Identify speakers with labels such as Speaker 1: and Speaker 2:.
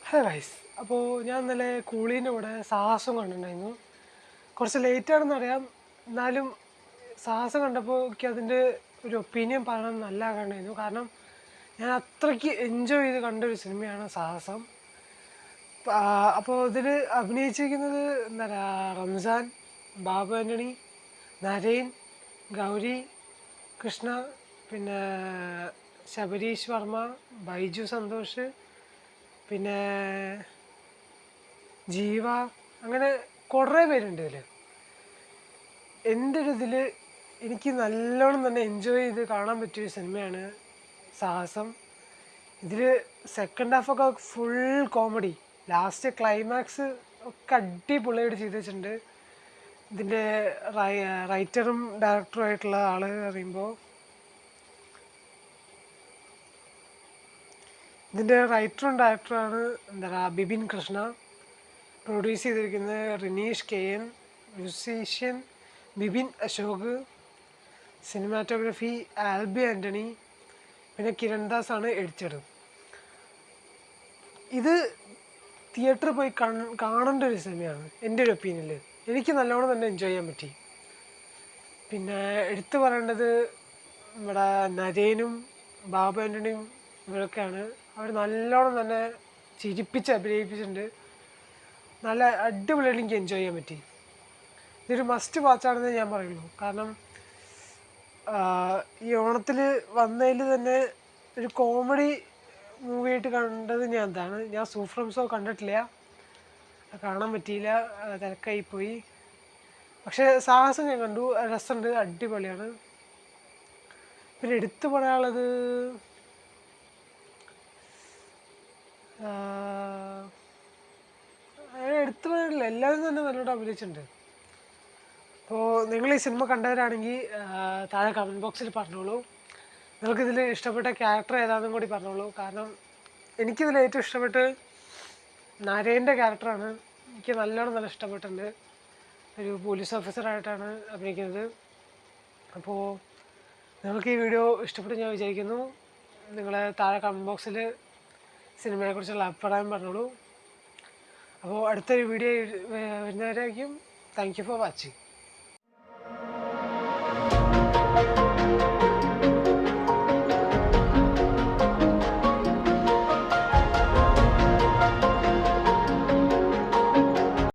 Speaker 1: Hello guys. അപ്പോൾ ഞാൻ ഇന്നലെ കൂളീൻ്റെ കൂടെ സാഹസം കണ്ടിട്ടുണ്ടായിരുന്നു. കുറച്ച് ലേറ്റാണെന്നറിയാം, എന്നാലും സാഹസം കണ്ടപ്പോൾ എനിക്ക് അതിൻ്റെ ഒരു ഒപ്പീനിയൻ പറയാൻ നല്ല ആഗ്രഹമുണ്ടായിരുന്നു. കാരണം ഞാൻ അത്രയ്ക്ക് എൻജോയ് ചെയ്ത് കണ്ടൊരു സിനിമയാണ് സാഹസം. അപ്പോൾ ഇതിൽ അഭിനയിച്ചിരിക്കുന്നത് എന്താ പറയുക, റംസാൻ, ബാബു ആൻ്റണി, നരേൻ, ഗൗരി കൃഷ്ണ, പിന്നെ ശബരീഷ് വർമ്മ, ബൈജു സന്തോഷ്, പിന്നെ ജീവ, അങ്ങനെ കുറേ പേരുണ്ട് ഇതിൽ. എൻ്റെ ഒരു ഇതിൽ എനിക്ക് നല്ലോണം തന്നെ എൻജോയ് ചെയ്ത് കാണാൻ പറ്റിയൊരു സിനിമയാണ് സാഹസം. ഇതിൽ സെക്കൻഡ് ഹാഫൊക്കെ ഫുൾ കോമഡി, ലാസ്റ്റ് ക്ലൈമാക്സ് ഒക്കെ അടിപൊളിയായിട്ട് ചെയ്ത് വെച്ചിട്ടുണ്ട്. ഇതിൻ്റെ റൈറ്ററും ഡയറക്ടറും ആയിട്ടുള്ള ആൾ പറയുമ്പോൾ, ഇതിൻ്റെ റൈറ്ററും ഡയറക്ടറാണ് എന്താ പറയുക ബിപിൻ കൃഷ്ണ. പ്രൊഡ്യൂസ് ചെയ്തിരിക്കുന്നത് Rineesh K N, musician Bipin Ashok, cinematography Albi Antony, പിന്നെ കിരൺ ദാസ് ആണ് എഡിറ്റഡ്. ഇത് തിയേറ്ററിൽ പോയി കാണേണ്ട ഒരു സിനിമയാണ് എൻ്റെ ഒരു ഒപ്പീനിയനിൽ. എനിക്ക് നല്ലോണം തന്നെ എൻജോയ് ചെയ്യാൻ പറ്റി. പിന്നെ എടുത്തു പറയേണ്ടത് നമ്മുടെ നരേനും ബാബു ആൻ്റണിയും ഇവരൊക്കെയാണ്. അവർ നല്ലോണം തന്നെ ചിരിപ്പിച്ച് അഭിനയിപ്പിച്ചിട്ടുണ്ട്. നല്ല അടിപൊളിയായിട്ട് എനിക്ക് എൻജോയ് ചെയ്യാൻ പറ്റി. ഇതൊരു മസ്റ്റ് വാച്ചാണെന്ന് ഞാൻ പറയുള്ളൂ. കാരണം ഈ ഓണത്തിൽ വന്നതിൽ തന്നെ ഒരു കോമഡി മൂവിയായിട്ട് കണ്ടത് ഞാൻ സൂഫ്രംസോ കണ്ടിട്ടില്ല, കാണാൻ പറ്റിയില്ല, തിരക്കായിപ്പോയി. പക്ഷേ സാഹസം ഞാൻ കണ്ടു, രസമുണ്ട്, അടിപൊളിയാണ്. പിന്നെ എടുത്തു പറയാനുള്ളത് എടുത്തു പറയാനില്ല, എല്ലാവരും തന്നെ നല്ലോണം അഭിനയിച്ചിട്ടുണ്ട്. അപ്പോൾ നിങ്ങൾ ഈ സിനിമ കണ്ടവരാണെങ്കിൽ താഴെ കമൻറ്റ് ബോക്സിൽ പറഞ്ഞോളൂ. നിങ്ങൾക്കിതിൽ ഇഷ്ടപ്പെട്ട ക്യാരക്ടർ ഏതാണെന്നും കൂടി പറഞ്ഞോളൂ. കാരണം എനിക്കിതിൽ ഏറ്റവും ഇഷ്ടപ്പെട്ട് നരേൻ്റെ ക്യാരക്ടറാണ്. എനിക്ക് നല്ലോണം നല്ല ഇഷ്ടപ്പെട്ടിട്ടുണ്ട്. ഒരു പോലീസ് ഓഫീസറായിട്ടാണ് അഭിനയിക്കുന്നത്. അപ്പോൾ നിങ്ങൾക്ക് ഈ വീഡിയോ ഇഷ്ടപ്പെട്ടു ഞാൻ വിചാരിക്കുന്നു. നിങ്ങൾ താഴെ കമൻറ്റ് ബോക്സിൽ സിനിമയെക്കുറിച്ചുള്ള അഭിപ്രായം പറഞ്ഞോളൂ. അപ്പോൾ അടുത്തൊരു വീഡിയോ വരുന്നവരായിരിക്കും. Thank you for watching.